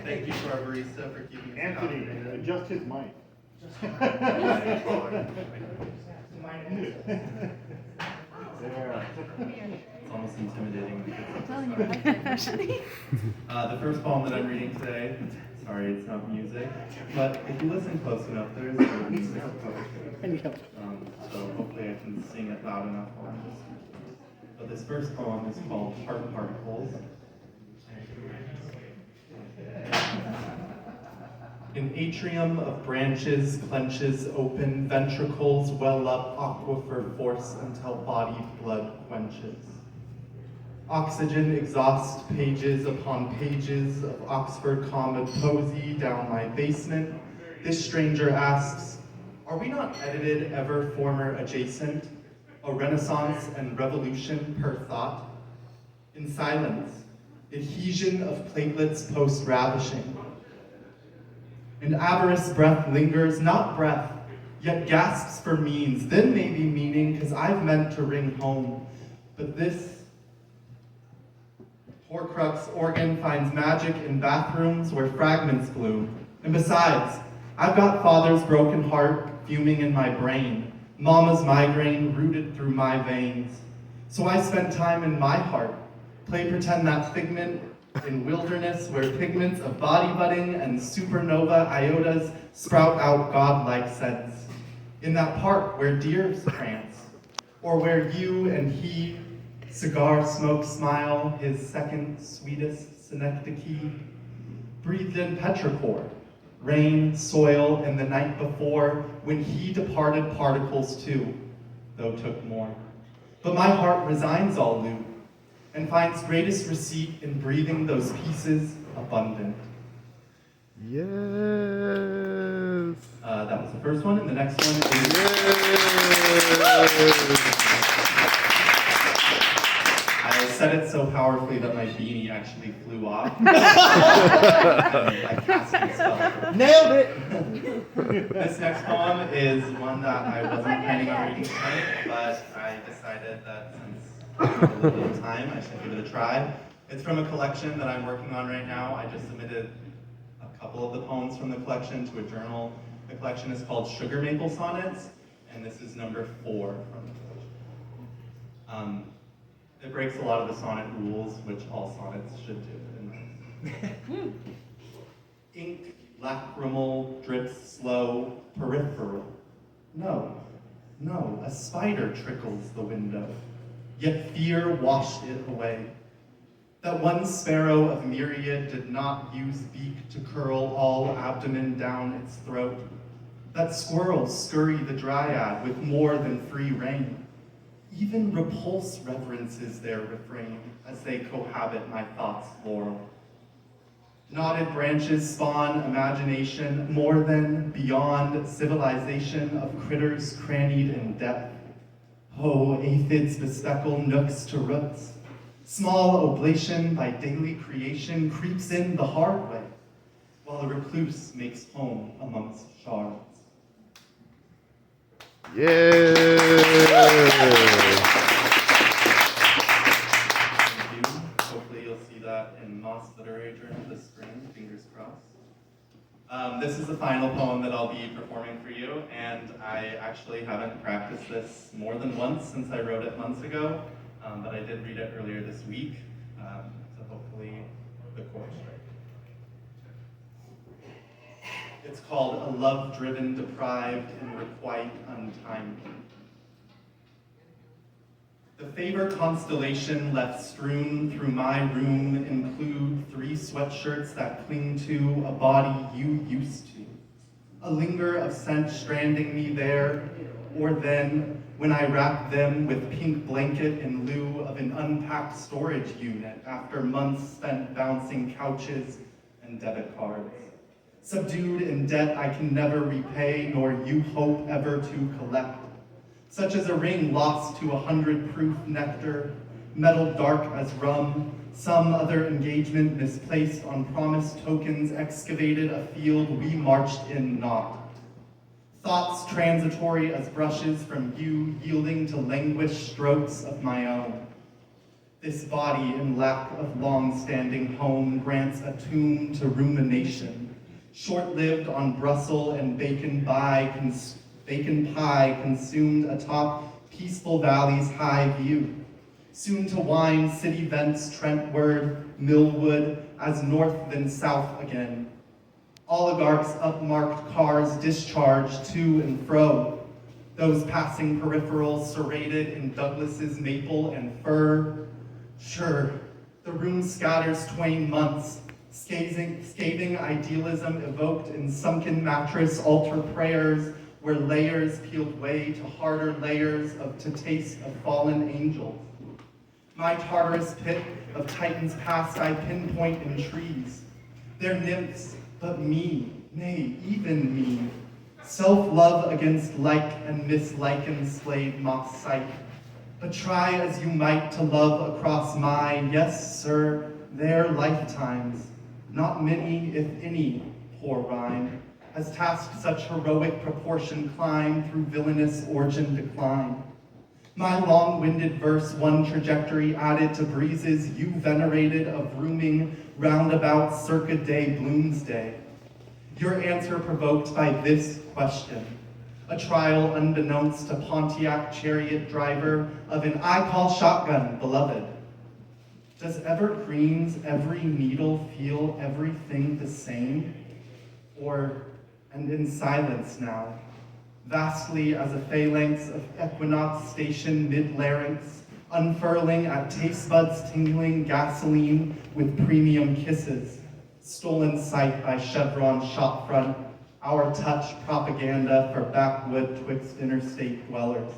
Thank you to our barista for keeping us Anthony, adjust his mic. There. It's almost intimidating. I'm telling you, high professionally. The first poem that I'm reading today, sorry, it's not music, but if you listen close enough, there is a music of poetry. So hopefully I can sing it loud enough while I'm listening. But this first poem is called Heart Particles. An atrium of branches clenches open, ventricles well up aquifer force until body blood quenches. Oxygen exhaust pages upon pages of Oxford Common poesy down my basement. This stranger asks, are we not edited ever former adjacent? A renaissance and revolution per thought? In silence, adhesion of platelets post-ravishing. And avarice breath lingers, not breath, yet gasps for means, then maybe meaning, cause I've meant to ring home. But this Horcrux organ finds magic in bathrooms where fragments bloom. And besides, I've got father's broken heart fuming in my brain, mama's migraine rooted through my veins. So I spend time in my heart, play pretend that figment in wilderness where pigments of body budding and supernova iotas sprout out godlike scents. In that park where deers prance, or where you and he cigar smoke smile his second sweetest synecdoche, breathed in petrichor, rain, soil, and the night before when he departed particles too, though took more. But my heart resigns all loot, and finds greatest receipt in breathing those pieces abundant. Yes. That was the first one, and the next one is... I said it so powerfully that my beanie actually flew off. Like casting a spell. Nailed it! This next poem is one that I wasn't planning on reading tonight, but I decided that since I have a little bit of time, I should give it a try. It's from a collection that I'm working on right now. I just submitted a couple of the poems from the collection to a journal. The collection is called Sugar Maple Sonnets, and this is number 4 from the collection. It breaks a lot of the sonnet rules, which all sonnets should do. Ink, lacrimal, drips slow, peripheral. No, a spider trickles the window, yet fear washed it away. That one sparrow of myriad did not use beak to curl all abdomen down its throat. That squirrels scurry the dryad with more than free rein. Even repulse reverences their refrain as they cohabit my thoughts' laurel. Knotted branches spawn imagination more than beyond civilization of critters crannied in depth. Oh, aphids bespeckle nooks to roots. Small oblation by daily creation creeps in the hard way, while the recluse makes home amongst shards. Yeah. Thank you. Hopefully you'll see that in Moss Literary Journal this spring, fingers crossed. This is the final poem that I'll be performing for you, and I actually haven't practiced this more than once since I wrote it months ago, but I did read it earlier this week, so hopefully the chord's right. It's called A Love-Driven, Deprived, and Requite Untimely. The favor constellation left strewn through my room include 3 sweatshirts that cling to a body you used to. A linger of scent stranding me there, or then when I wrap them with pink blanket in lieu of an unpacked storage unit after months spent bouncing couches and debit cards. Subdued in debt I can never repay, nor you hope ever to collect. Such as a ring lost to 100 proof nectar, metal dark as rum, some other engagement misplaced on promised tokens excavated a field we marched in not. Thoughts transitory as brushes from you yielding to languished strokes of my own. This body, in lack of long-standing home, grants a tomb to rumination, short-lived on Brussels and bacon pie consumed atop peaceful valley's high view, soon to wind city vents Trentward, Millwood, as north than south again. Oligarchs' upmarked cars discharge to and fro, those passing peripherals serrated in Douglas's maple and fir. Sure, the room scatters twain months, scathing idealism evoked in sunken mattress altar prayers, where layers peeled way to harder layers to taste of fallen angels. My Tartarus pit of Titans past I pinpoint in trees. They're nymphs, but me, nay, even me. Self-love against like and mislike enslaved mock sight. But try as you might to love across my, yes, sir, their lifetimes. Not many, if any, poor rhyme, has tasked such heroic proportion climb through villainous origin decline. My long-winded verse one trajectory added to breezes you venerated of rooming roundabout circa day Bloomsday. Your answer provoked by this question, a trial unbeknownst to Pontiac chariot driver of an I call shotgun beloved. Does evergreen's every needle feel everything the same? And in silence now, vastly as a phalanx of equinox station mid-larynx, unfurling at taste buds tingling gasoline with premium kisses, stolen sight by Chevron shopfront, our touch propaganda for backwood twixt interstate dwellers.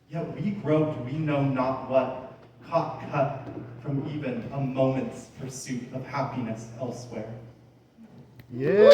Yet we groped we know not what, caught cut from even a moment's pursuit of happiness elsewhere. Yeah.